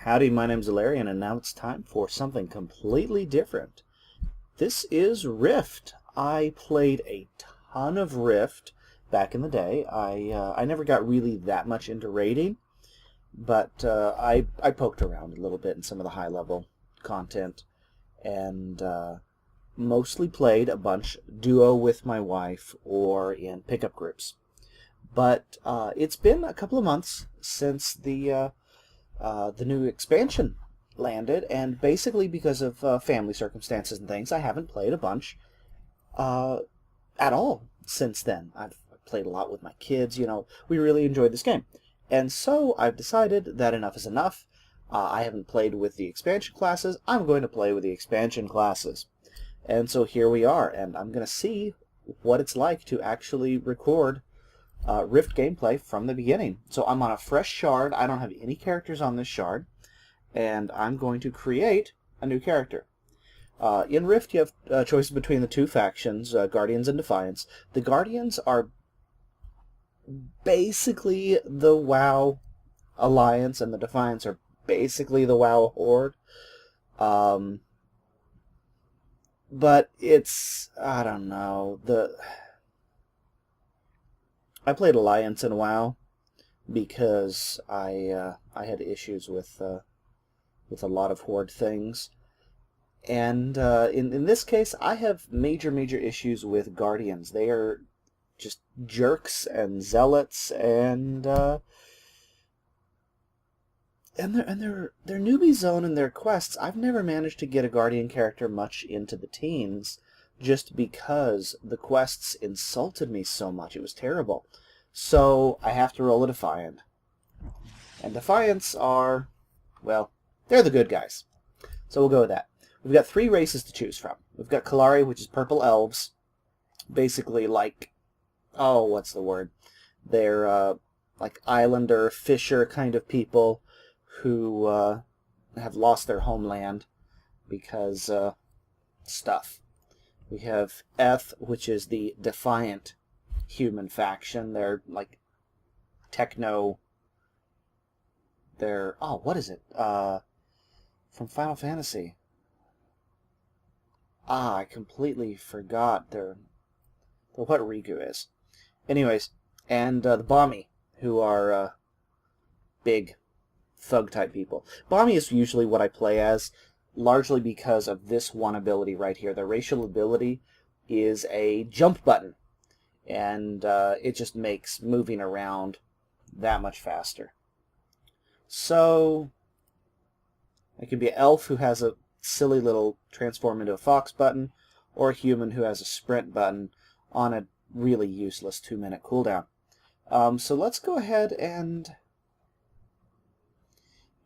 Howdy, my name's Allaryin, and now it's time for something completely different. This is Rift. I played a ton of Rift back in the day. I never got really that much into raiding, but I poked around a little bit in some of the high-level content, and mostly played a bunch duo with my wife or in pickup groups. But it's been a couple of months since the new expansion landed, and basically because of family circumstances and things, I haven't played a bunch at all since then. I've played a lot with my kids. We really enjoyed this game. And so I've decided that enough is enough. I haven't played with the expansion classes. I'm going to play with the expansion classes. And so here we are, and I'm going to see what it's like to actually record Rift gameplay from the beginning. So I'm on a fresh shard. I don't have any characters on this shard, and I'm going to create a new character. In Rift, you have choices between the two factions, Guardians and Defiance. The Guardians are basically the WoW Alliance, and the Defiance are basically the WoW Horde. But it's, I don't know, I played Alliance in WoW because I had issues with a lot of Horde things, and in this case I have major issues with Guardians. They are just jerks and zealots, and their newbie zone and their quests. I've never managed to get a Guardian character much into the teens, just because the quests insulted me so much. It was terrible. So I have to roll a Defiant. And Defiants are, well, they're the good guys. So we'll go with that. We've got 3 races to choose from. We've got Cleric, which is purple elves. Basically like, oh, what's the word? They're like islander, fisher kind of people who have lost their homeland because stuff. We have Eth, which is the Defiant human faction. They're like techno. They're, oh, what is it? From Final Fantasy. I completely forgot they're what Riku is. Anyways, and the bahmi, who are big thug type people. Bahmi is usually what I play as, largely because of this one ability right here. Their racial ability is a jump button, and it just makes moving around that much faster. So it could be an elf who has a silly little transform into a fox button, or a human who has a sprint button on a really useless 2-minute cooldown. So let's go ahead and...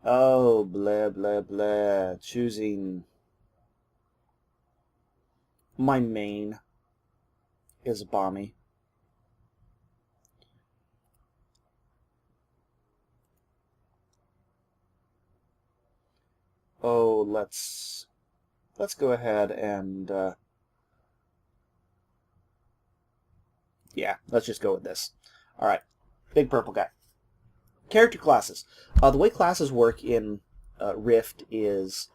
oh, blah, blah, blah. Choosing... my main is a bahmi. Oh, let's go ahead and yeah, let's just go with this. All right, big purple guy. Character classes. The way classes work in Rift is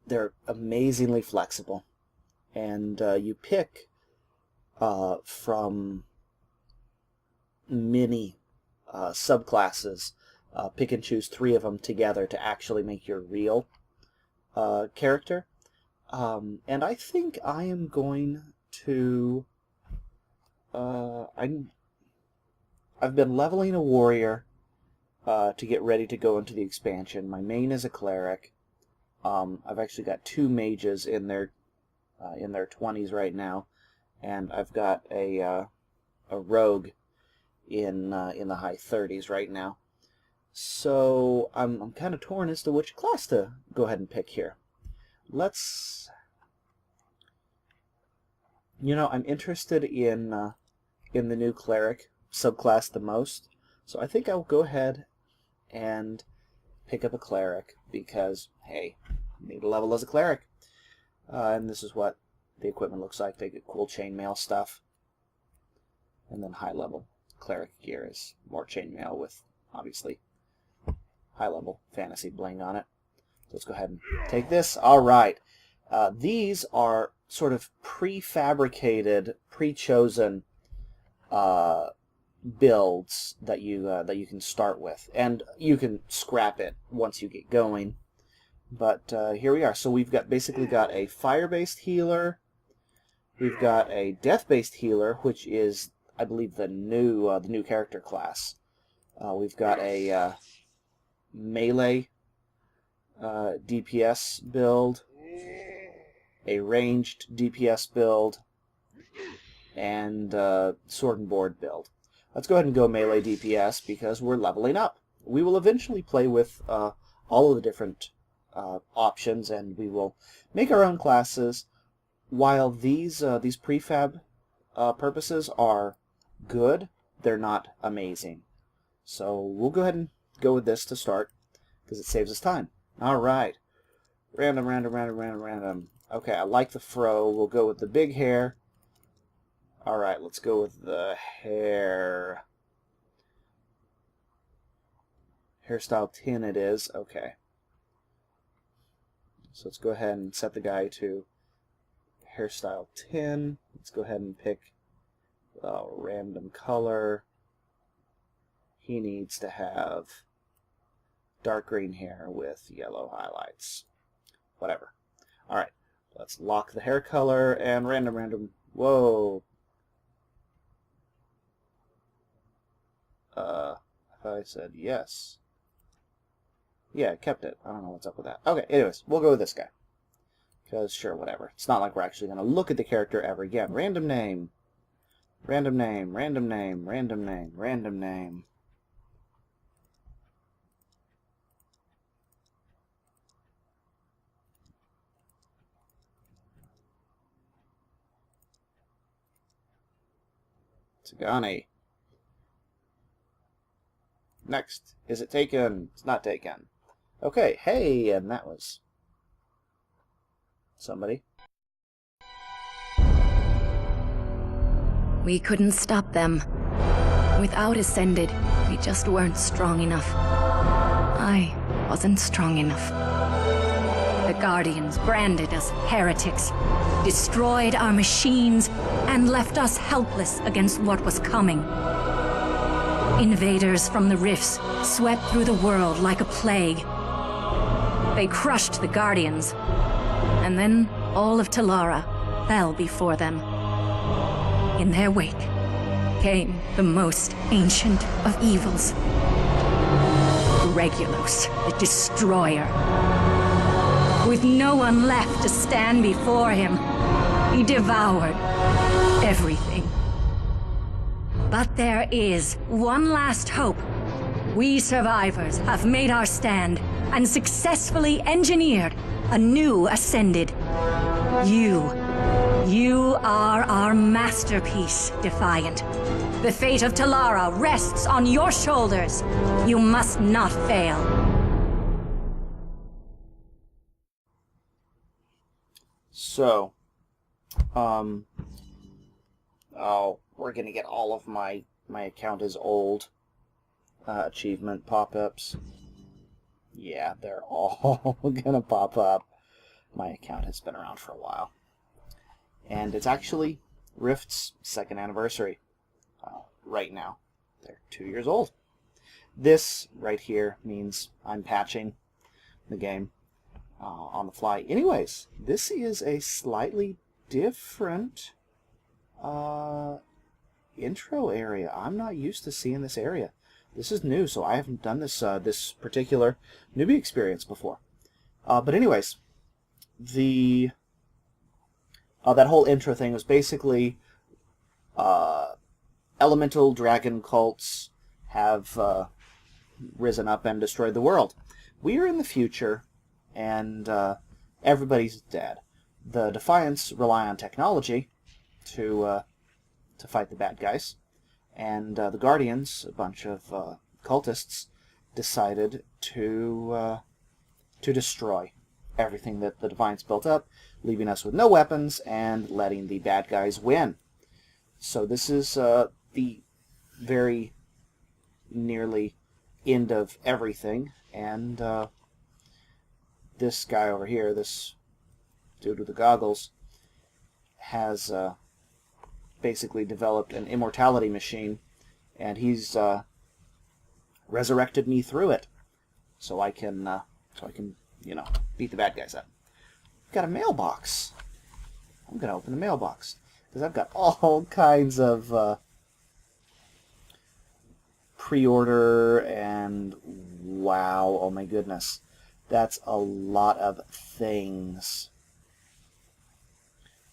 they're amazingly flexible, and you pick from many subclasses. Pick and choose 3 of them together to actually make your real character. And I think I am going to... I've been leveling a warrior to get ready to go into the expansion. My main is a cleric. I've actually got 2 mages in their 20s right now, and I've got a rogue in the high 30s right now. So I'm kind of torn as to which class to go ahead and pick here. Let's... I'm interested in the new cleric subclass the most, so I think I'll go ahead and pick up a cleric because, hey, need a level as a cleric. And this is what the equipment looks like. They get cool chainmail stuff, and then high level cleric gear is more chainmail with obviously high level fantasy bling on it. let's go ahead and take this. All right. These are sort of prefabricated, pre-chosen builds that you can start with, and you can scrap it once you get going. But here we are. So we've basically got a fire-based healer. We've got a death-based healer, which is, I believe, the new character class. We've got a melee DPS build, a ranged DPS build, and sword and board build. Let's go ahead and go melee DPS because we're leveling up. We will eventually play with all of the different options, and we will make our own classes. While these prefab purposes are good, they're not amazing. So we'll go ahead and go with this to start because it saves us time. All right, random, random, random, random, random. Okay, I like the fro. We'll go with the big hair. All right, let's go with the hair. Hairstyle 10 it is. Okay. So let's go ahead and set the guy to hairstyle 10. Let's go ahead and pick a random color. He needs to have dark green hair with yellow highlights. Whatever. All right. Let's lock the hair color and random, random. Whoa. I thought I said yes. Yeah, I kept it. I don't know what's up with that. Okay, anyways, we'll go with this guy. Because, sure, whatever. It's not like we're actually going to look at the character ever again. Random name. Random name. Random name. Random name. Random name. Tagani. Next. Is it taken? It's not taken. Okay, hey, and that was somebody. We couldn't stop them. Without Ascended, we just weren't strong enough. I wasn't strong enough. The Guardians branded us heretics, destroyed our machines, and left us helpless against what was coming. Invaders from the rifts swept through the world like a plague. They crushed the Guardians, and then all of Tallara fell before them. In their wake came the most ancient of evils, Regulus, the Destroyer. With no one left to stand before him, he devoured everything. But there is one last hope. We survivors have made our stand and successfully engineered a new Ascended. You are our masterpiece, Defiant. The fate of Tallara rests on your shoulders. You must not fail. So, oh, we're gonna get all of my account is old achievement pop-ups. Yeah, they're all gonna pop up. My account has been around for a while. And it's actually Rift's 2nd anniversary right now. They're 2 years old. This right here means I'm patching the game on the fly. Anyways, this is a slightly different intro area. I'm not used to seeing this area. This is new, so I haven't done this this particular newbie experience before. But anyways, that whole intro thing was basically elemental dragon cults have risen up and destroyed the world. We are in the future, and everybody's dead. The Defiants rely on technology to fight the bad guys, and the Guardians, a bunch of cultists, decided to destroy everything that the Defiants built up, leaving us with no weapons and letting the bad guys win. So this is the very nearly end of everything, and this guy over here, this dude with the goggles, has basically developed an immortality machine, and he's resurrected me through it, so I can you know, beat the bad guys up. I've got a mailbox. I'm gonna open the mailbox because I've got all kinds of pre-order and wow, oh my goodness, that's a lot of things.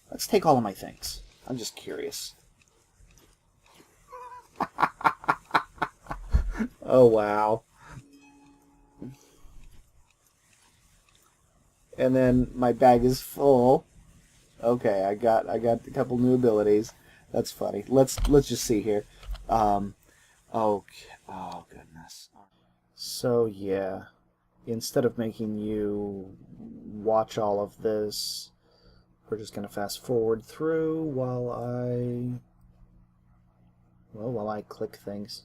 Let's take all of my things. I'm just curious. Oh wow. And then my bag is full. Okay, I got a couple new abilities. That's funny. Let's just see here. Okay. Oh goodness. So yeah, instead of making you watch all of this, we're just gonna fast forward through while I click things.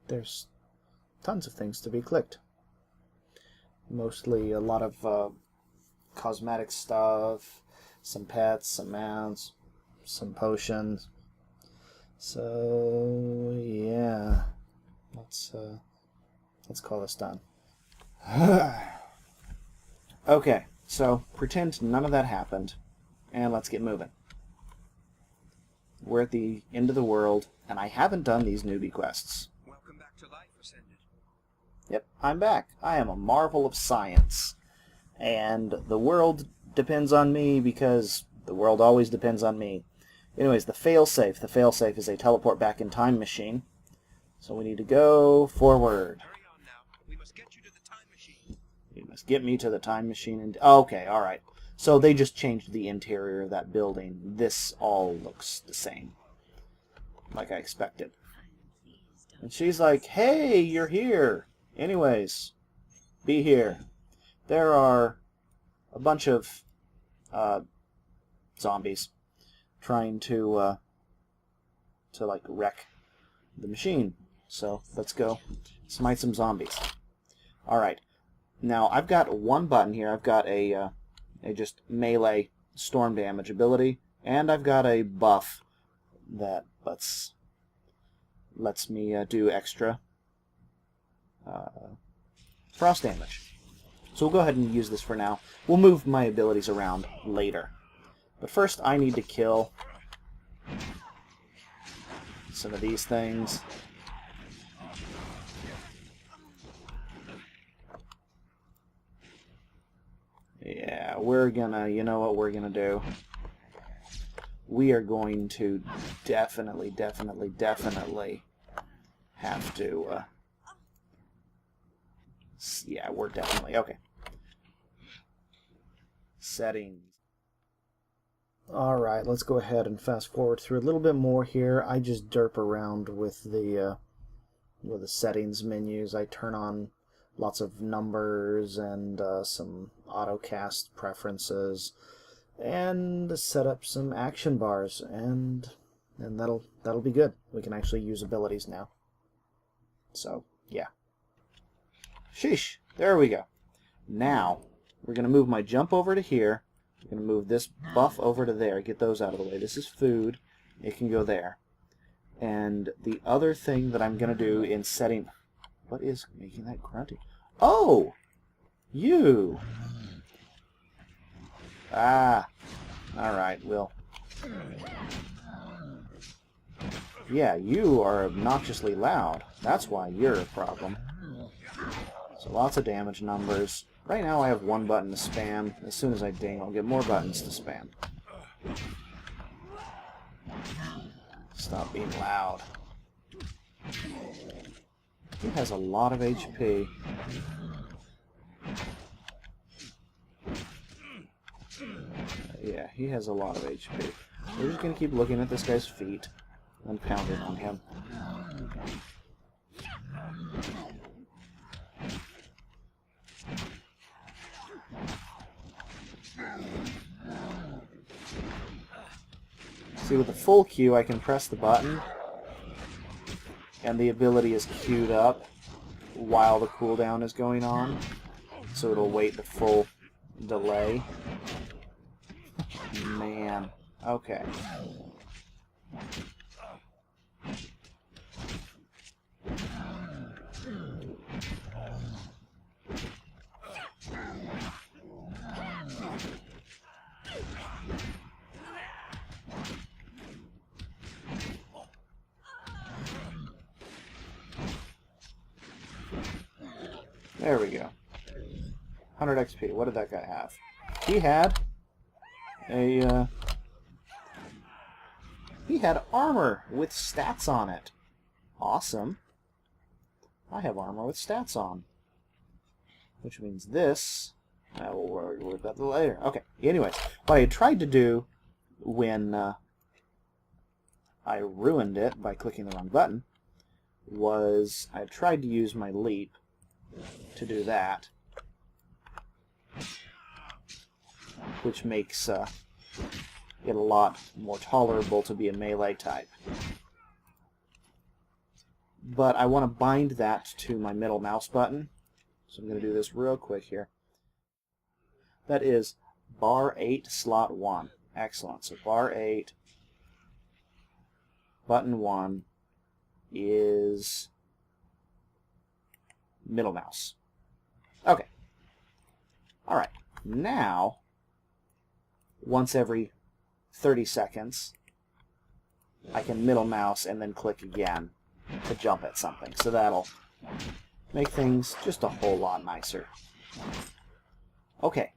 There's tons of things to be clicked. Mostly a lot of cosmetic stuff, some pets, some mounts, some potions. So yeah, let's call this done. Okay, so pretend none of that happened, and let's get moving. We're at the end of the world, and I haven't done these newbie quests. Welcome back to life, Ascended. Yep, I'm back. I am a marvel of science. And the world depends on me because the world always depends on me. Anyways, the failsafe. The failsafe is a teleport back in time machine. So we need to go forward. Hurry on now. We must get you to the time machine. You must get me to the time machine. And okay, alright. So they just changed the interior of that building. This all looks the same. Like I expected. And she's like, hey, you're here. Anyways, be here. There are a bunch of zombies trying to like wreck the machine. So let's go smite some zombies. All right. Now I've got one button here. I've got a just melee storm damage ability, and I've got a buff that lets me do extra frost damage. So we'll go ahead and use this for now. We'll move my abilities around later. But first I need to kill some of these things. Yeah, we're gonna, you know what we're gonna do? We are going to definitely have to, yeah, we're definitely, okay. Settings. Alright, let's go ahead and fast forward through a little bit more here. I just derp around with the settings menus. I turn on lots of numbers and some autocast preferences, and set up some action bars, and that'll be good. We can actually use abilities now. So yeah. Sheesh. There we go. Now we're gonna move my jump over to here. We're gonna move this buff over to there. Get those out of the way. This is food. It can go there. And the other thing that I'm gonna do in setting... What is making that grunty? Oh! You! Ah. Alright, well. Yeah, you are obnoxiously loud. That's why you're a problem. So lots of damage numbers. Right now I have one button to spam. As soon as I ding, I'll get more buttons to spam. Stop being loud. He has a lot of HP. Yeah, he has a lot of HP. We're just going to keep looking at this guy's feet and pounding on him. See, with the full queue, I can press the button, and the ability is queued up while the cooldown is going on. so it'll wait the full delay. Man. Okay. There we go. 100 XP. What did that guy have? He had a he had armor with stats on it. Awesome. I have armor with stats on, which means this. We'll worry about that later. Okay. Anyways, what I had tried to do when I ruined it by clicking the wrong button was I tried to use my leap to do that, which makes it a lot more tolerable to be a melee type. But I want to bind that to my middle mouse button, so I'm going to do this real quick here. That is bar 8, slot 1. Excellent. So bar 8, button 1 is middle mouse. Okay. Alright. Now, once every 30 seconds, I can middle mouse and then click again to jump at something. So that'll make things just a whole lot nicer. Okay.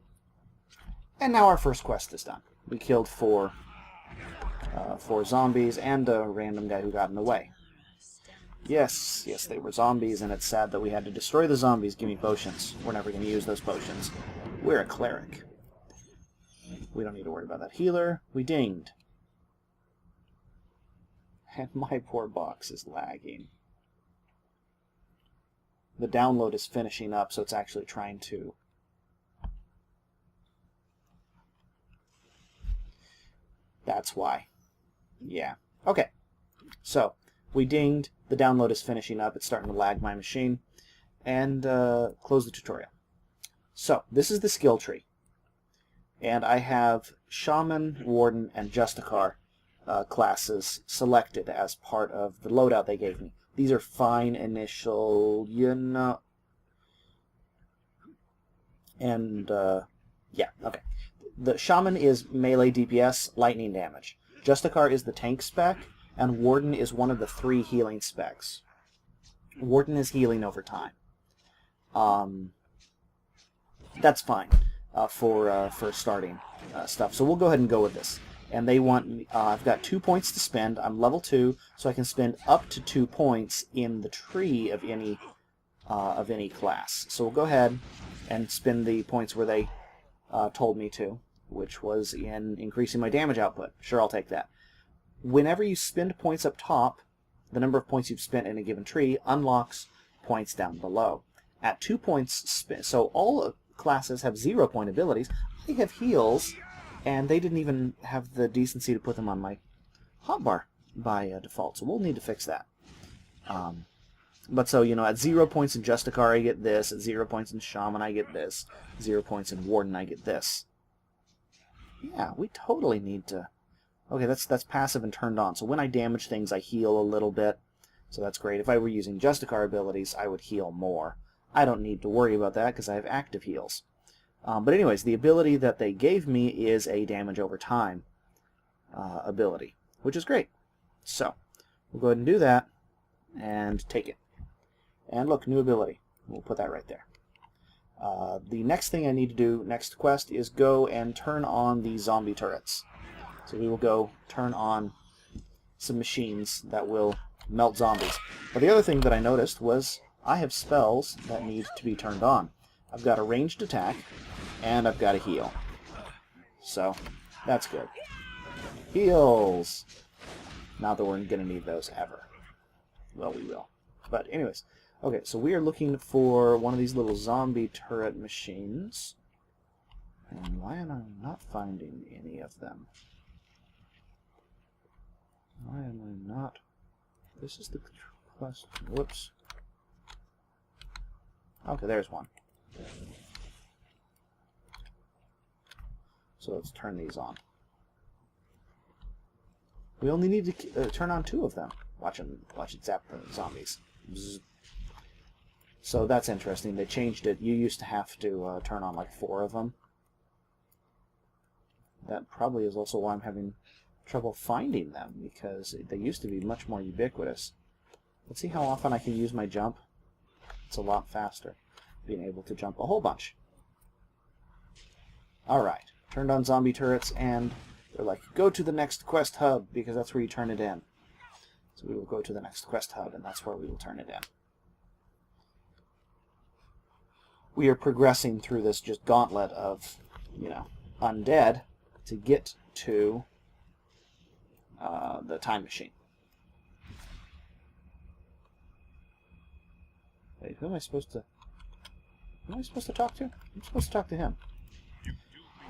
And now our first quest is done. We killed four zombies and a random guy who got in the way. Yes, they were zombies, and it's sad that we had to destroy the zombies. Give me potions. We're never going to use those potions. We're a cleric. We don't need to worry about that healer. We dinged. And my poor box is lagging. The download is finishing up, so it's actually trying to... That's why. Yeah. Okay. So, we dinged. The download is finishing up. It's starting to lag my machine. And close the tutorial. So, this is the skill tree. And I have Shaman, Warden, and Justicar classes selected as part of the loadout they gave me. These are fine initial, And, yeah, okay. The Shaman is melee DPS, lightning damage. Justicar is the tank spec, and Warden is one of the 3 healing specs. Warden is healing over time. That's fine for starting stuff. So we'll go ahead and go with this. And they want, I've got 2 points to spend. I'm level 2, so I can spend up to 2 points in the tree of any class. So we'll go ahead and spend the points where they told me to, which was in increasing my damage output. Sure, I'll take that. Whenever you spend points up top, the number of points you've spent in a given tree unlocks points down below. At 2 points spent, so all classes have 0 point abilities. I have heals, and they didn't even have the decency to put them on my hotbar by default, so we'll need to fix that. But so, at 0 points in Justicar I get this, at 0 points in Shaman I get this, 0 points in Warden I get this. Yeah, we totally need to... Okay, that's passive and turned on, so when I damage things I heal a little bit, so that's great. If I were using Justicar abilities, I would heal more. I don't need to worry about that because I have active heals. But anyways, the ability that they gave me is a damage over time ability, which is great. So, we'll go ahead and do that, and take it. And look, new ability. We'll put that right there. The next thing I need to do, next quest, is go and turn on the zombie turrets. So we will go turn on some machines that will melt zombies. But the other thing that I noticed was I have spells that need to be turned on. I've got a ranged attack, and I've got a heal. So, that's good. Heals! Not that we're going to need those ever. Well, we will. But anyways, okay, so we are looking for one of these little zombie turret machines. And why am I not finding any of them? Why am I not? This is the quest. Whoops. Okay, there's one. So let's turn these on. We only need to turn on 2 of them. Watch it zap the zombies. Bzz. So that's interesting. They changed it. You used to have to turn on like 4 of them. That probably is also why I'm having trouble finding them, because they used to be much more ubiquitous. Let's see how often I can use my jump. It's a lot faster, being able to jump a whole bunch. Alright, turned on zombie turrets, and they're like, go to the next quest hub, because that's where you turn it in. So we will go to the next quest hub, and that's where we will turn it in. We are progressing through this just gauntlet of, undead to get to the time machine. Wait, who am I supposed to talk to? I'm supposed to talk to him.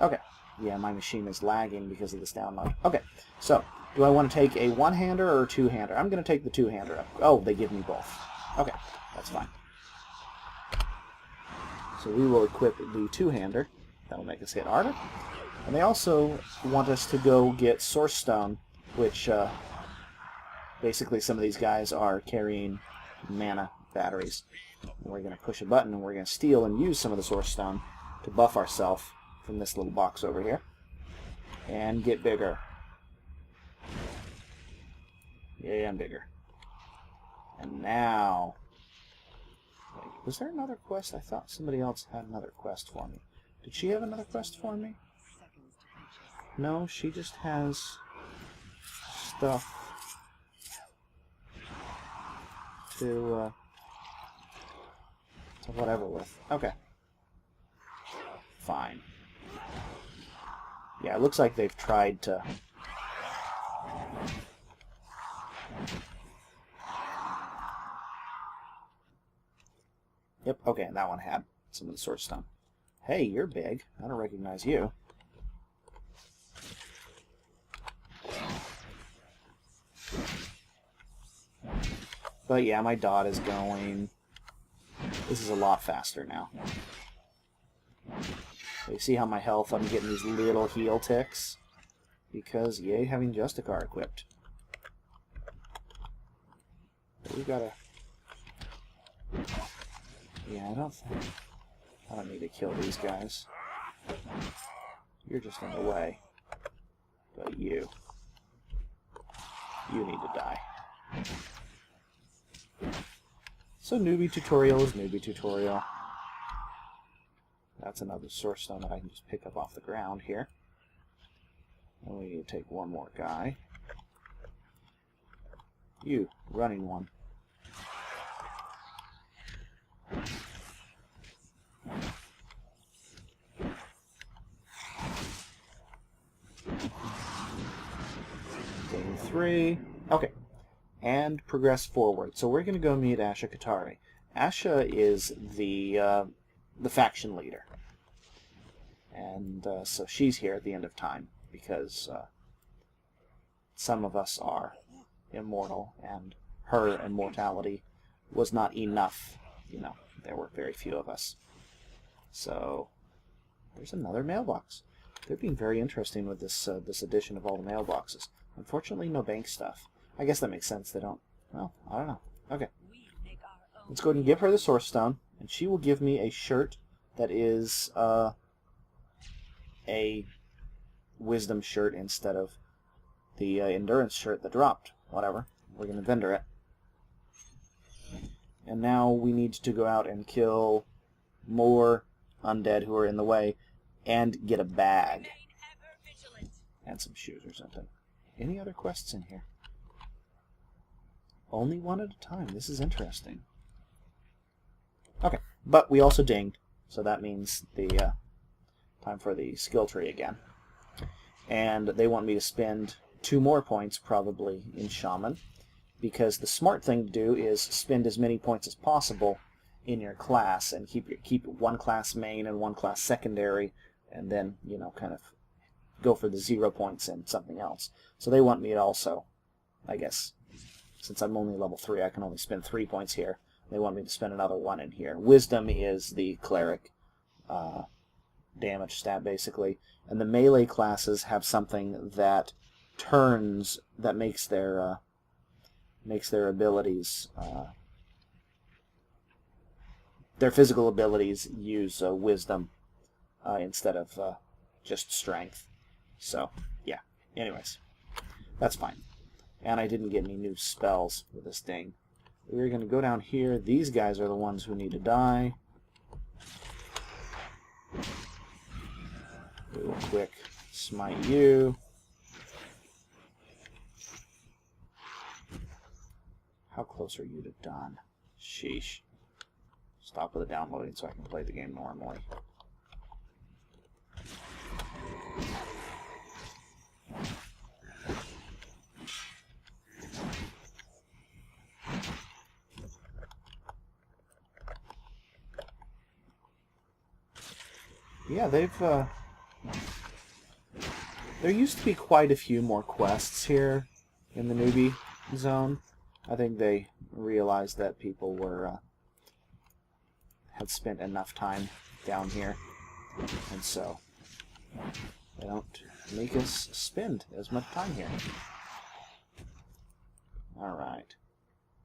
Okay. Yeah, my machine is lagging because of this download. Okay, so, do I want to take a one-hander or a two-hander? I'm going to take the two-hander. Oh, they give me both. Okay, that's fine. So we will equip the two-hander. That'll make us hit harder. And they also want us to go get Source Stone, which basically some of these guys are carrying mana batteries. And we're going to push a button and we're going to steal and use some of the Source Stone to buff ourselves from this little box over here. And get bigger. Yeah, I'm bigger. And now... Wait, was there another quest? I thought somebody else had another quest for me. Did she have another quest for me? No, she just has stuff to whatever with. Okay. Fine. Yeah, it looks like they've tried to... Yep, okay, that one had some of the Source Stone. Hey, you're big. I don't recognize you. But yeah, my dot is going... This is a lot faster now. So you see how my health, I'm getting these little heal ticks? Because, yay, having Justicar equipped. But we gotta... Yeah, I don't need to kill these guys. You're just in the way. But you need to die. So newbie tutorial is newbie tutorial. That's another Source Stone that I can just pick up off the ground here. And we need to take one more guy. You, running one. Gain 3. Okay. And progress forward. So we're going to go meet Asha Katari. Asha is the faction leader. And so she's here at the end of time because some of us are immortal, and her immortality was not enough. There were very few of us. So there's another mailbox. They're being very interesting with this this edition of all the mailboxes. Unfortunately, no bank stuff. I guess that makes sense. They don't... Well, I don't know. Okay. Let's go ahead and give her the Source Stone, and she will give me a shirt that is a Wisdom shirt instead of the Endurance shirt that dropped. Whatever. We're going to vendor it. And now we need to go out and kill more undead who are in the way and get a bag. And some shoes or something. Any other quests in here? Only one at a time. This is interesting. Okay, but we also dinged, so that means the time for the skill tree again. And they want me to spend 2 more points, probably, in Shaman, because the smart thing to do is spend as many points as possible in your class, and keep one class main and one class secondary, and then, kind of go for the 0 points in something else. So they want me to also, I guess... Since I'm only level 3, I can only spend 3 points here. They want me to spend another 1 in here. Wisdom is the cleric damage stat, basically. And the melee classes have something that turns, that makes their abilities, their physical abilities use wisdom instead of just strength. So, yeah. Anyways, that's fine. And I didn't get any new spells with this thing. We're going to go down here. These guys are the ones who need to die. Do a quick smite you. How close are you to done? Sheesh. Stop with the downloading so I can play the game normally. Yeah, there used to be quite a few more quests here in the newbie zone. I think they realized that people had spent enough time down here, and so they don't make us spend as much time here. Alright,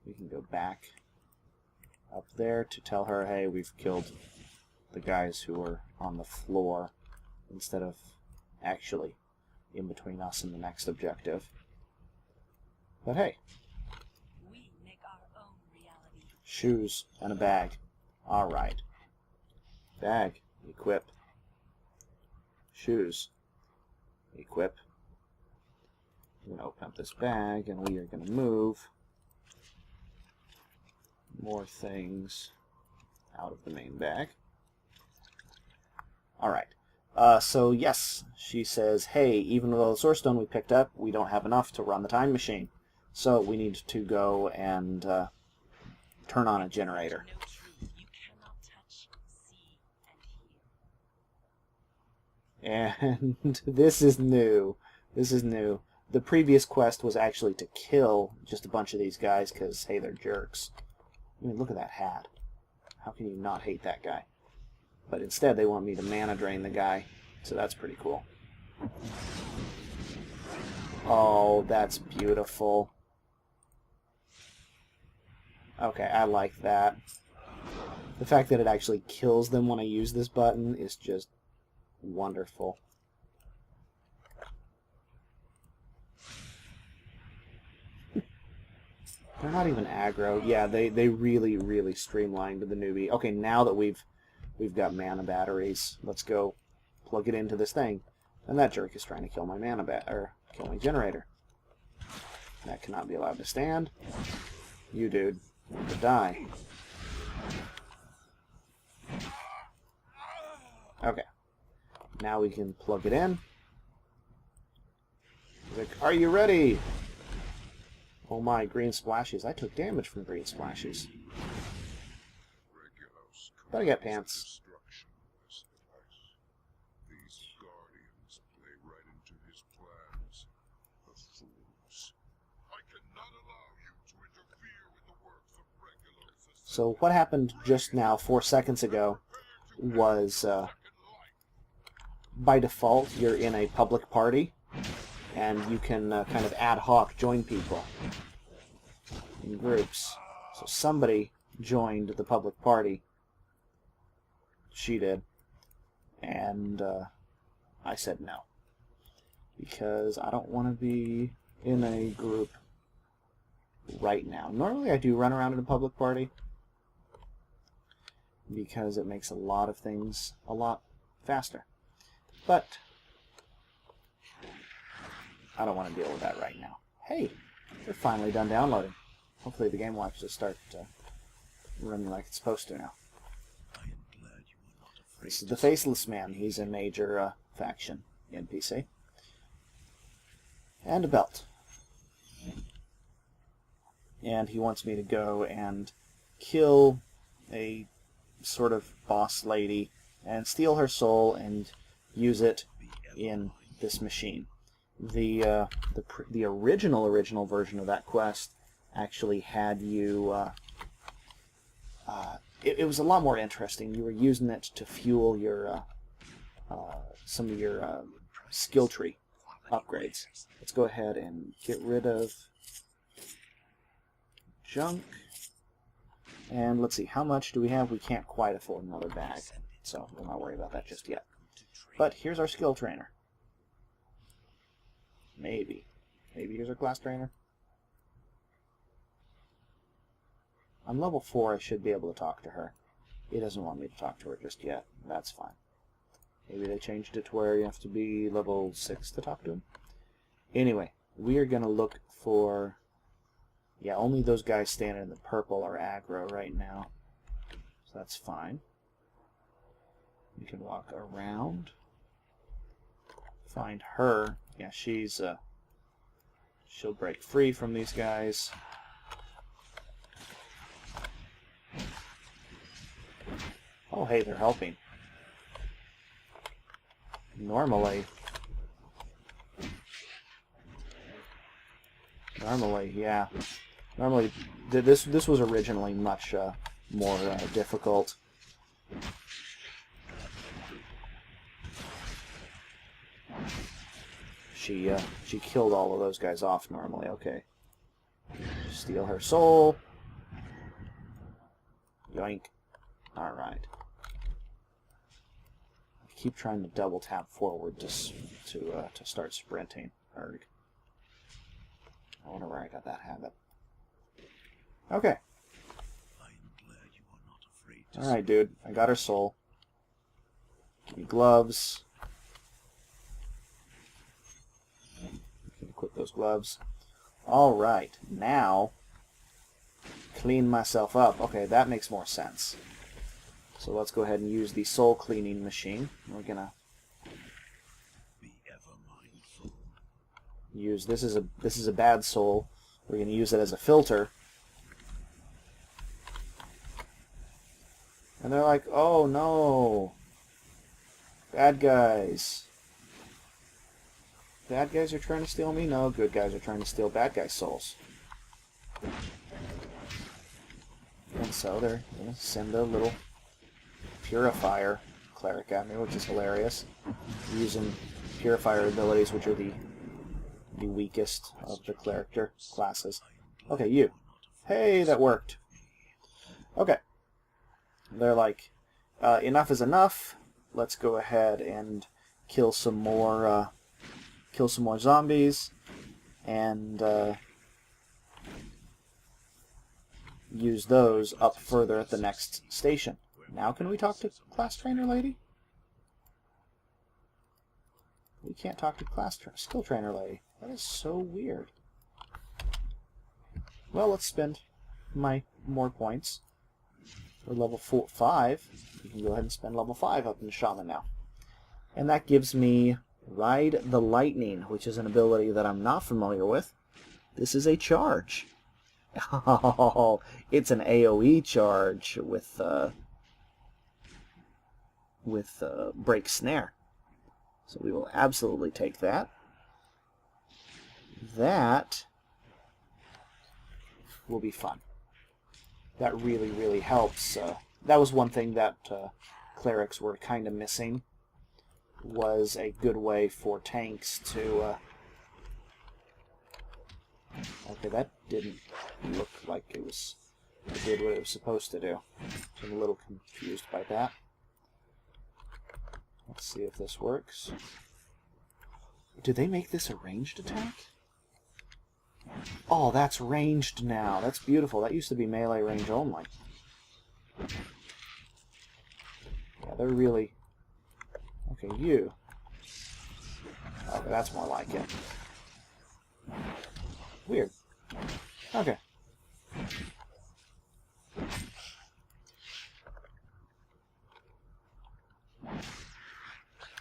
we can go back up there to tell her, hey, we've killed the guys who are on the floor instead of actually in between us and the next objective. But hey, We make our own reality. shoes and a bag. Alright. Bag. Equip. Shoes. Equip. We're going to open up this bag and we are going to move more things out of the main bag. Alright. So yes, she says, hey, even with all the source stone we picked up, we don't have enough to run the time machine. So we need to go and turn on a generator. No truth you cannot touch, see, and hear. And this is new. This is new. The previous quest was actually to kill just a bunch of these guys because, hey, they're jerks. I mean, look at that hat. How can you not hate that guy? But instead, they want me to mana drain the guy, so that's pretty cool. Oh, that's beautiful. Okay, I like that. The fact that it actually kills them when I use this button is just wonderful. They're not even aggro. Yeah, they really, really streamlined the newbie. Okay, now that we've got mana batteries, let's go plug it into this thing. And that jerk is trying to kill my kill my generator. That cannot be allowed to stand. You, dude, need to die. Okay. Now we can plug it in. Like, are you ready? Oh my, green splashes. I took damage from green splashes. But I got pants. So what happened just now, 4 seconds ago, was by default you're in a public party, and you can kind of ad hoc join people in groups. So somebody joined the public party. She did. And I said no. Because I don't want to be in a group right now. Normally I do run around in a public party, because it makes a lot of things a lot faster. But I don't want to deal with that right now. Hey, they're finally done downloading. Hopefully the game will actually start running like it's supposed to now. This is the Faceless Man. He's a major faction NPC. And a belt. And he wants me to go and kill a sort of boss lady and steal her soul and use it in this machine. The original version of that quest actually had you it was a lot more interesting. You were using it to fuel your some of your skill tree upgrades. Let's go ahead and get rid of junk. And let's see, how much do we have? We can't quite afford another bag, so we'll not worry about that just yet. But here's our skill trainer. Maybe here's our class trainer. I'm level 4, I should be able to talk to her. He doesn't want me to talk to her just yet. That's fine. Maybe they changed it to where you have to be level 6 to talk to him. Anyway, we are going to look for... Yeah, only those guys standing in the purple are aggro right now. So that's fine. We can walk around. Find her. Yeah, she'll break free from these guys. Oh, hey, they're helping. Normally, yeah. Normally, this was originally much more difficult. She killed all of those guys off normally. Okay. Steal her soul. Yoink. All right. Keep trying to double tap forward to start sprinting. Erg. I wonder where I got that habit. Okay. Alright, dude. I got her soul. Give me gloves. Equip those gloves. Alright. Now, clean myself up. Okay, that makes more sense. So let's go ahead and use the soul cleaning machine. We're gonna use this is a bad soul. We're gonna use it as a filter. And they're like, oh no, bad guys. Bad guys are trying to steal me? No, good guys are trying to steal bad guys' souls. And so they're gonna send a little purifier cleric at me, which is hilarious. Using purifier abilities, which are the weakest of the character classes. Okay, you. Hey, that worked. Okay. They're like, enough is enough. Let's go ahead and kill some more zombies, and use those up further at the next station. Now can we talk to class trainer lady? We can't talk to skill trainer lady. That is so weird. Well, let's spend my more points. For level 5, you can go ahead and spend level 5 up in the shaman now. And that gives me Ride the Lightning, which is an ability that I'm not familiar with. This is a charge. Oh, it's an AoE charge with break snare. So we will absolutely take that. That will be fun. That really, really helps. That was one thing that clerics were kind of missing, was a good way for tanks to... Okay, that didn't look like it did what it was supposed to do. I'm a little confused by that. Let's see if this works. Did they make this a ranged attack? Oh, that's ranged now. That's beautiful. That used to be melee range only. Yeah, they're really... Okay, you. Okay, that's more like it. Weird. Okay.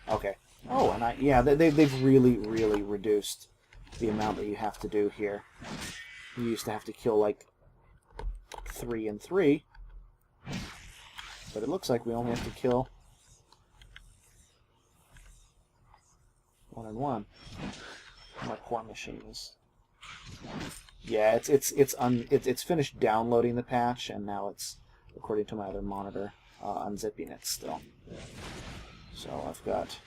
Okay. Oh, and yeah, they've really, really reduced the amount that you have to do here. You used to have to kill like 3 and 3, but it looks like we only have to kill 1 and 1. My poor machine is... Yeah, it's finished downloading the patch, and now it's, according to my other monitor, unzipping it still. So I've got...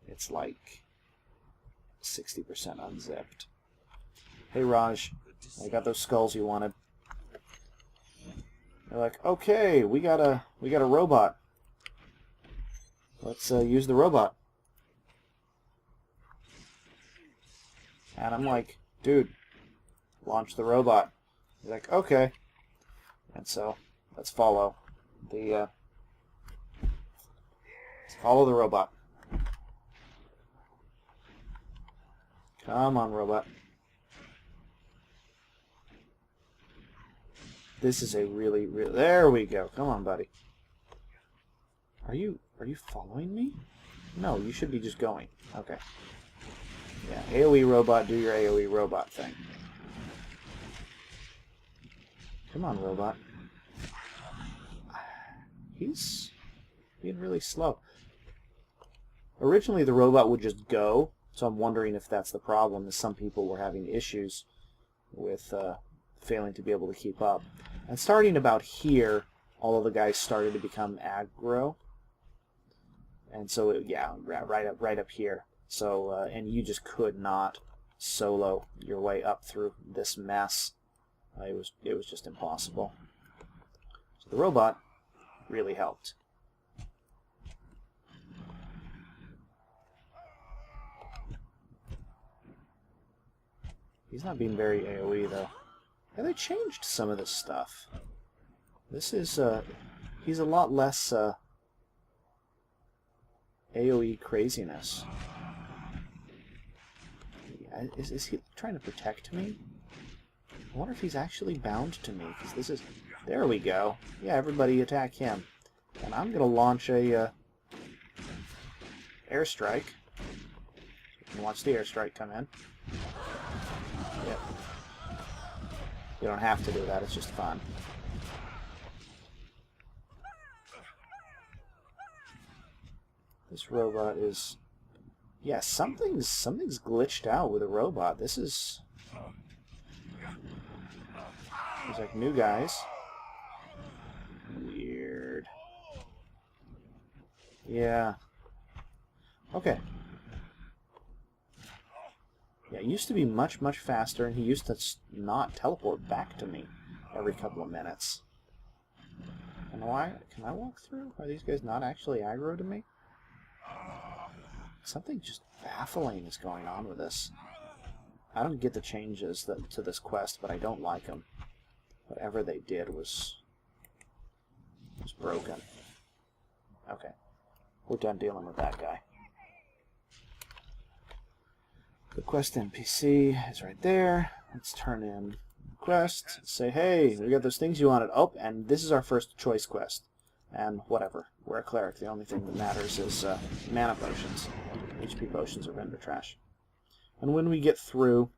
It's like 60% unzipped. Hey Raj, I got those skulls you wanted. They're like, okay, we got a robot. Let's use the robot. And I'm like, dude, launch the robot. He's like, okay. And so let's follow the robot. Come on, robot. This is a really... There we go. Come on, buddy. Are you following me? No, you should be just going. Okay. Yeah, AoE robot, do your AoE robot thing. Come on, robot. He's being really slow. Originally, the robot would just go, so I'm wondering if that's the problem, is some people were having issues with failing to be able to keep up. And starting about here, all of the guys started to become aggro. And so, yeah, right up here. So, and you just could not solo your way up through this mess. It was just impossible. So the robot really helped. He's not being very AoE though. Yeah, they changed some of this stuff. This is he's a lot less AoE craziness. Is he trying to protect me? I wonder if he's actually bound to me, because this is... There we go. Yeah, everybody attack him. And I'm going to launch a airstrike. You can watch the airstrike come in. Yep. You don't have to do that, it's just fun. This robot is... Yeah, something's glitched out with a robot. This is... There's like new guys. Weird. Yeah. Okay. Yeah, it used to be much, much faster, and he used to not teleport back to me every couple of minutes. Can I walk through? Are these guys not actually aggro to me? Something just baffling is going on with this. I don't get the changes to this quest, but I don't like them. Whatever they did was broken. Okay. We're done dealing with that guy. The quest NPC is right there. Let's turn in the quest. Say, hey, we got those things you wanted. Oh, and this is our first choice quest. And whatever. We're a cleric. The only thing that matters is mana potions. HP potions are vendor trash. And when we get through,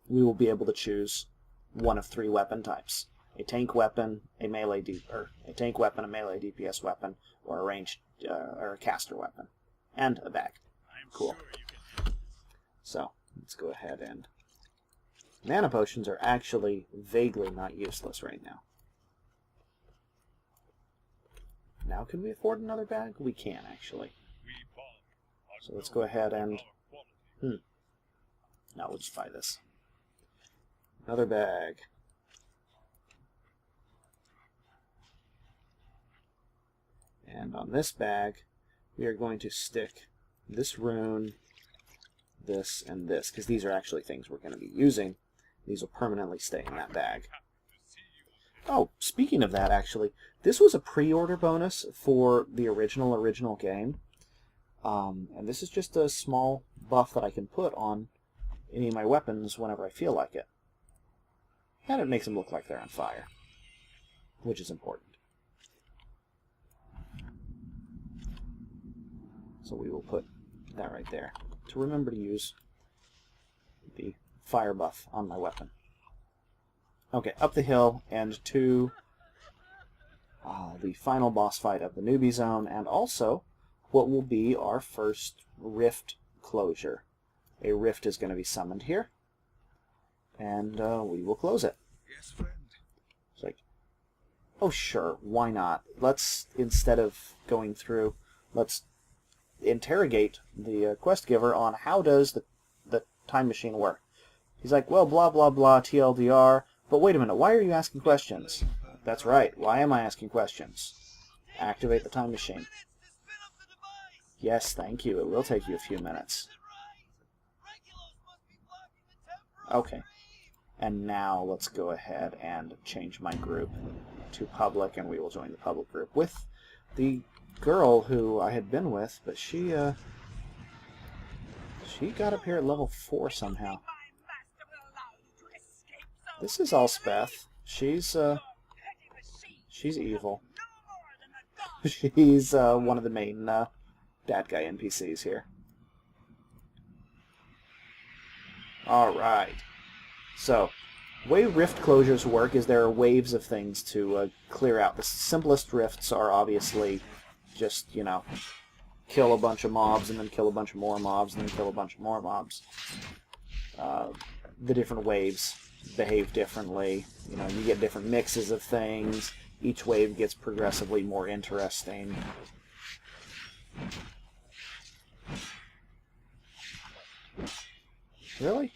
we will be able to choose one of 3 weapon types: a tank weapon, a melee a melee DPS weapon, or a ranged or a caster weapon, and a bag. Cool. So let's go ahead and... Mana potions are actually vaguely not useless right now. Now can we afford another bag? We can actually. So let's go ahead and... No, we'll just buy this. Another bag. And on this bag, we are going to stick this rune, this, and this, because these are actually things we're going to be using. These will permanently stay in that bag. Oh, speaking of that, actually, this was a pre-order bonus for the original game. And this is just a small buff that I can put on any of my weapons whenever I feel like it. And it makes them look like they're on fire, which is important. So we will put that right there to remember to use the fire buff on my weapon. Okay, up the hill and to the final boss fight of the newbie zone, and also what will be our first rift closure. A rift is going to be summoned here, and we will close it. Yes, friend. It's like, Oh, sure, why not? Let's, instead of going through, let's interrogate the quest giver on how does the time machine work. He's like, well, blah, blah, blah, TLDR. But wait a minute, why are you asking questions? That's right, why am I asking questions? Activate the time machine. Yes, thank you. It will take you a few minutes. Okay. And now let's go ahead and change my group to public, and we will join the public group with the girl who I had been with, but she got up here at level 4 somehow. This is Elspeth. She's evil. She's one of the main bad guy NPCs here. Alright. So, the way rift closures work is there are waves of things to clear out. The simplest rifts are obviously just, you know, kill a bunch of mobs and then kill a bunch of more mobs and then kill a bunch of more mobs. The different waves behave differently. You know, you get different mixes of things. Each wave gets progressively more interesting. Really?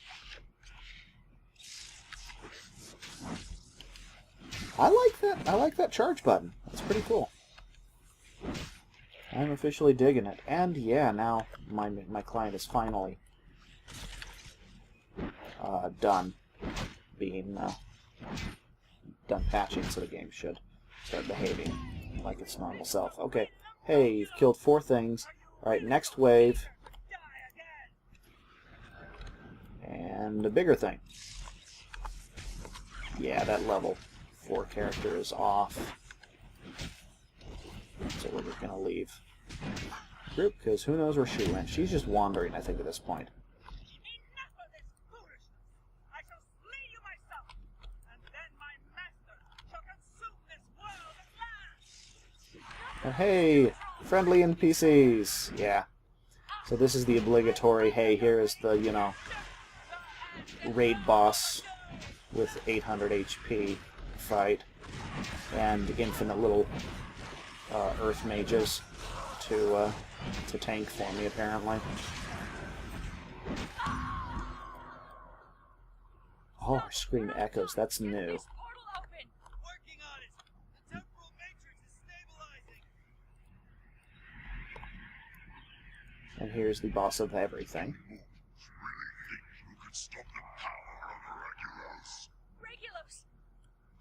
I like that. I like that charge button. That's pretty cool. I'm officially digging it. And yeah, now my client is finally done being done patching, so the game should start behaving like its normal self. Okay. Hey, you've killed 4 things. Alright, next wave. And a bigger thing. Yeah, that level 4 character is off. So we're just going to leave group, because who knows where she went. She's just wandering, I think, at this point. And hey, friendly NPCs. Yeah. So this is the obligatory, hey, here is the, you know, raid boss with 800 HP fight, and infinite little earth mages to tank for me, apparently. Oh, her scream echoes. That's new. And here's the boss of everything. Regulus!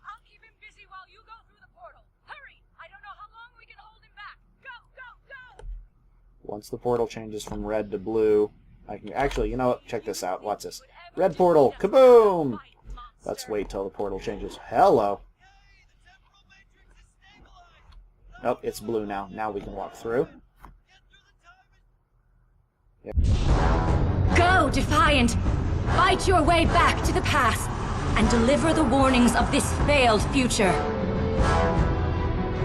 I'll keep him busy while you go through the portal. Hurry! I don't know how long we can hold him back. Go, go, go! Once the portal changes from red to blue, I can... Actually, you know what? Check this out. Watch this. Red portal! Kaboom! Let's wait till the portal changes. Hello! Nope, it's blue now. Now we can walk through. Yep. Go, Defiant! Fight your way back to the past and deliver the warnings of this failed future.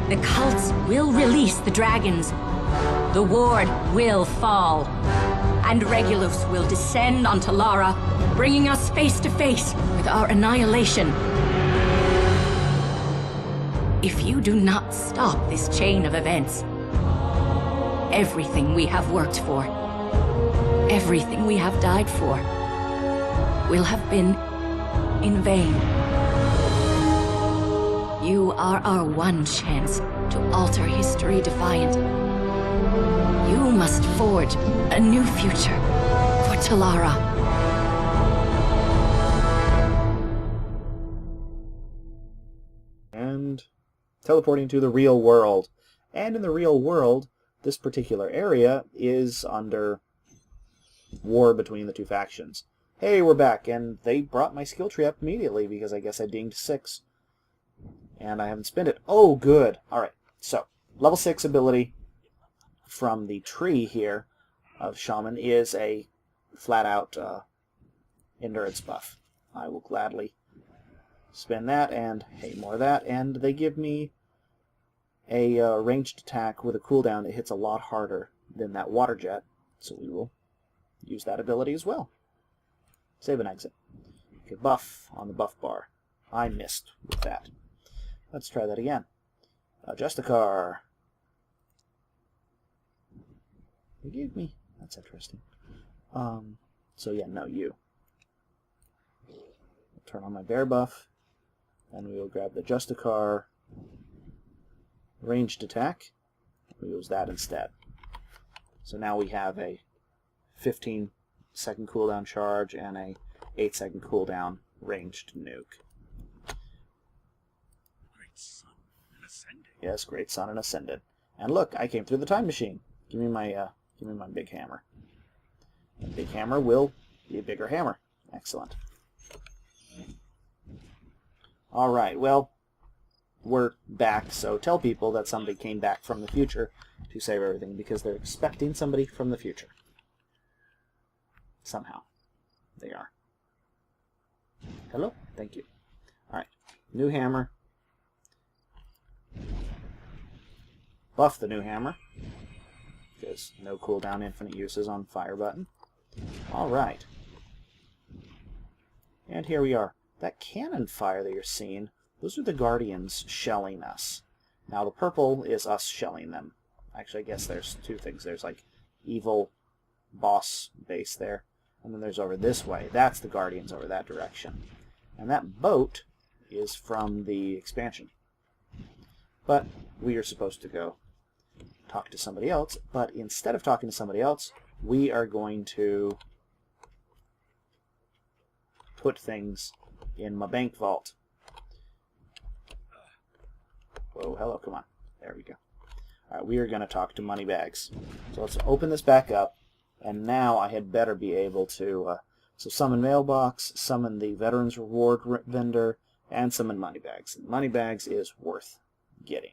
The cults will release the dragons. The ward will fall. And Regulus will descend on Tallara, bringing us face to face with our annihilation. If you do not stop this chain of events, everything we have worked for, everything we have died for, will have been in vain. You are our one chance to alter history, Defiant. You must forge a new future for Tallara. And teleporting to the real world. And in the real world, this particular area is under war between the two factions. Hey, we're back, and they brought my skill tree up immediately because I guess I dinged 6. And I haven't spent it. Oh, good. Alright, so, level 6 ability from the tree here of Shaman is a flat-out endurance buff. I will gladly spend that, and hey, more of that, and they give me a ranged attack with a cooldown that hits a lot harder than that water jet, so we will use that ability as well. Save and exit. Okay, buff on the buff bar. I missed with that. Let's try that again. Adjust the car. They gave me... That's interesting. So yeah, no, you. I'll turn on my bear buff, and we will grab the Just a Car ranged attack. We use that instead. So now we have a 15-second cooldown charge and a 8-second cooldown ranged nuke. Great sun and ascending. Yes, great sun and ascended. And look, I came through the time machine. Give me my big hammer. The big hammer will be a bigger hammer. Excellent. All right. Well, we're back. So tell people that somebody came back from the future to save everything because they're expecting somebody from the future. Somehow, they are. Hello. Thank you. All right. New hammer. Buff the new hammer. Because no cooldown, infinite uses on fire button. Alright. And here we are. That cannon fire that you're seeing, those are the Guardians shelling us. Now the purple is us shelling them. Actually, I guess there's two things. There's like evil boss base there. And then there's over this way. That's the Guardians over that direction. And that boat is from the expansion. But we are supposed to go talk to somebody else, but instead of talking to somebody else, we are going to put things in my bank vault. Whoa, hello, come on. There we go. Alright, we are going to talk to Moneybags. So let's open this back up, and now I had better be able to so summon Mailbox, summon the Veterans Reward Vendor, and summon Moneybags. Moneybags is worth getting.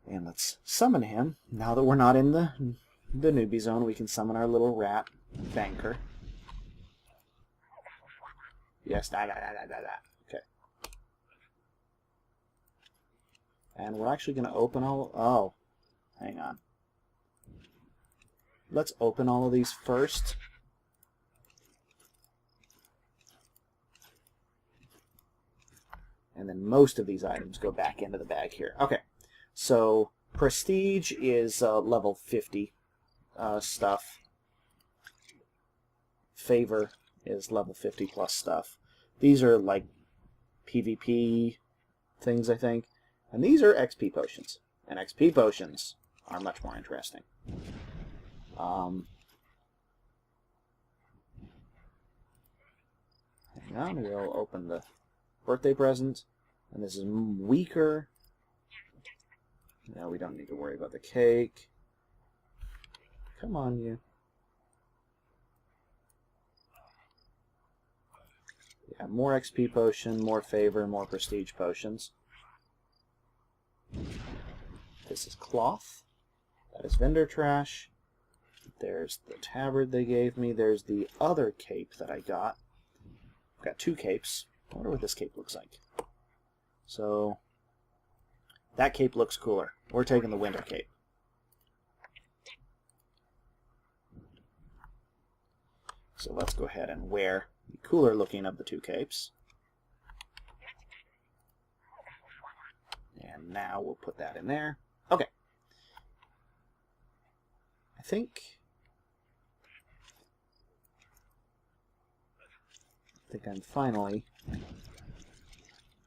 And let's summon him. Now that we're not in the newbie zone, we can summon our little rat banker. Yes, okay. And we're actually going to open all... Oh, hang on. Let's open all of these first. And then most of these items go back into the bag here. Okay. So, Prestige is level 50 stuff. Favor is level 50 plus stuff. These are like PvP things, I think. And these are XP potions. And XP potions are much more interesting. Hang on, we'll open the birthday present. And this is weaker. Now we don't need to worry about the cake. Come on, you. Yeah, more XP potion, more favor, more prestige potions. This is cloth. That is vendor trash. There's the tabard they gave me. There's the other cape that I got. I've got two capes. I wonder what this cape looks like. So... that cape looks cooler. We're taking the winter cape. So let's go ahead and wear the cooler looking of the two capes. And now we'll put that in there. Okay. I think I'm finally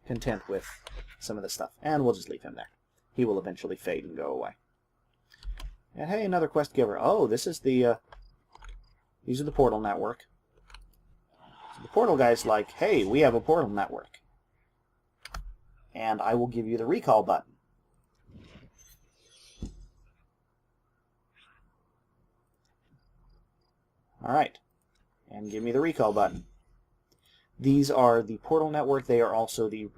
content with some of this stuff. And we'll just leave him there. He will eventually fade and go away. And hey, another quest giver. Oh, this is the, these are the portal network. So the portal guy's like, hey, we have a portal network. And I will give you the recall button. Alright. And give me the recall button. These are the portal network. They are also the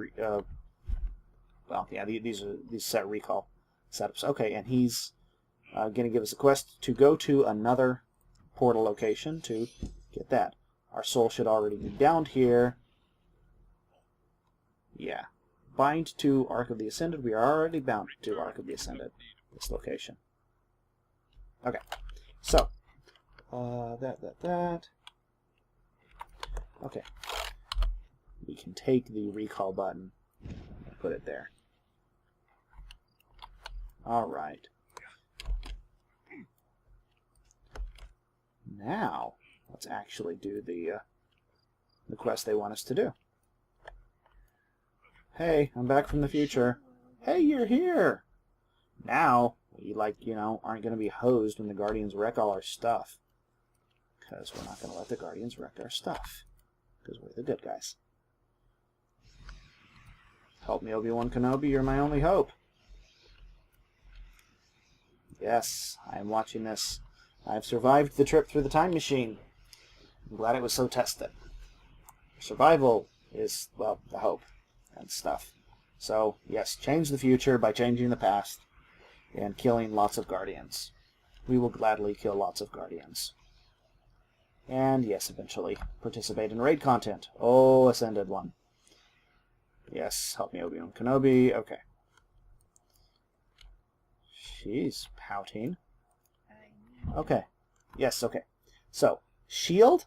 well, yeah, these set recall setups. Okay, and he's going to give us a quest to go to another portal location to get that. Our soul should already be down here. Yeah. Bind to Ark of the Ascended. We are already bound to Ark of the Ascended, this location. Okay. So, that. Okay. We can take the recall button put it there. Alright. Now, let's actually do the quest they want us to do. Hey, I'm back from the future. Hey, you're here! Now, we, aren't going to be hosed when the Guardians wreck all our stuff. Because we're not going to let the Guardians wreck our stuff. Because we're the good guys. Help me, Obi-Wan Kenobi, you're my only hope. Yes, I am watching this. I've survived the trip through the time machine. I'm glad it was so tested. Survival is, well, the hope and stuff. So, yes, change the future by changing the past and killing lots of Guardians. We will gladly kill lots of Guardians. And, yes, eventually participate in raid content. Oh, Ascended One. Yes, help me, Obi-Wan Kenobi. Okay. She's pouting. Okay. Yes, okay. So, shield.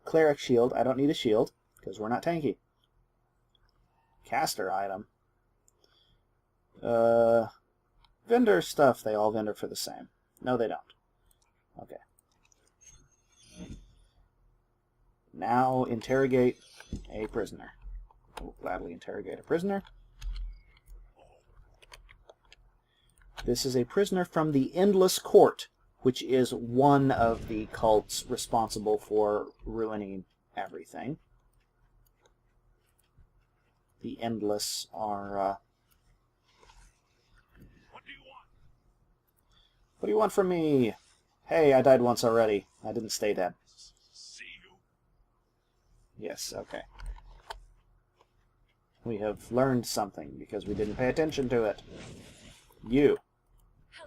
Cleric shield. I don't need a shield, because we're not tanky. Caster item. Vendor stuff. They all vendor for the same. No, they don't. Okay. Now, interrogate a prisoner. We'll gladly interrogate a prisoner. This is a prisoner from the Endless Court, which is one of the cults responsible for ruining everything. The Endless are... What do you want? What do you want from me? Hey, I died once already. I didn't stay dead. See you. Yes, okay. We have learned something because we didn't pay attention to it. You.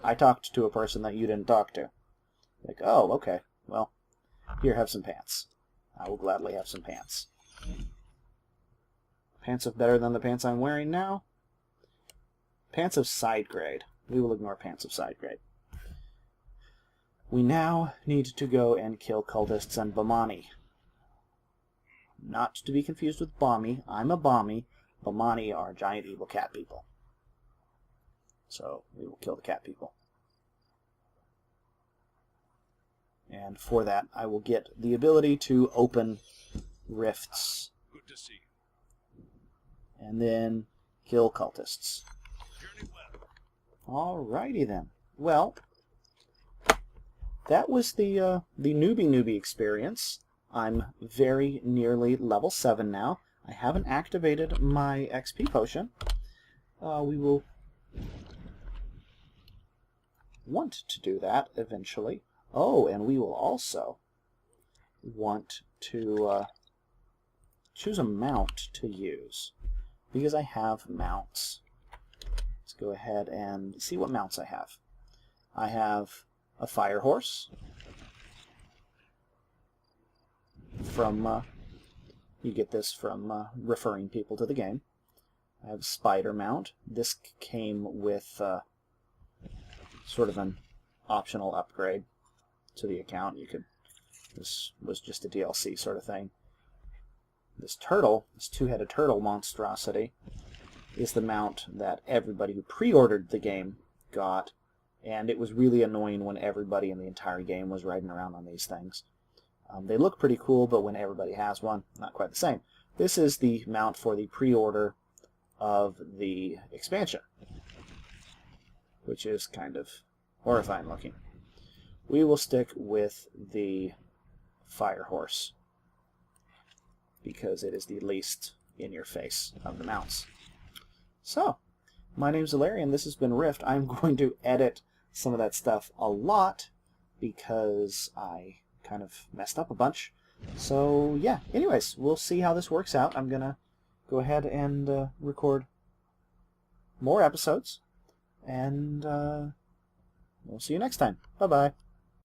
I talked to a person that you didn't talk to. Like, oh, okay. Well, here, have some pants. I will gladly have some pants. Pants of better than the pants I'm wearing now? Pants of side grade. We will ignore pants of side grade. We now need to go and kill cultists and Bahmani. Not to be confused with Bahmi. I'm a Bahmi. Bahmani are giant evil cat people. So, we will kill the cat people. And for that, I will get the ability to open rifts. Good to see you. And then kill cultists. Journey well. Alrighty then. Well, that was the newbie experience. I'm very nearly level 7 now. I haven't activated my XP potion. We will want to do that eventually. Oh, and we will also want to choose a mount to use, because I have mounts. Let's go ahead and see what mounts I have. I have a fire horse from, you get this from referring people to the game. I have a spider mount. This came with sort of an optional upgrade to the account. This was just a DLC sort of thing. This turtle, this two-headed turtle monstrosity, is the mount that everybody who pre-ordered the game got, and it was really annoying when everybody in the entire game was riding around on these things. They look pretty cool, but when everybody has one, not quite the same. This is the mount for the pre-order of the expansion, which is kind of horrifying looking. We will stick with the fire horse because it is the least in your face of the mounts. So, my name's Allaryin. This has been Rift. I'm going to edit some of that stuff a lot because I kind of messed up a bunch. So, yeah. Anyways, we'll see how this works out. I'm going to go ahead and record more episodes. And we'll see you next time. Bye-bye.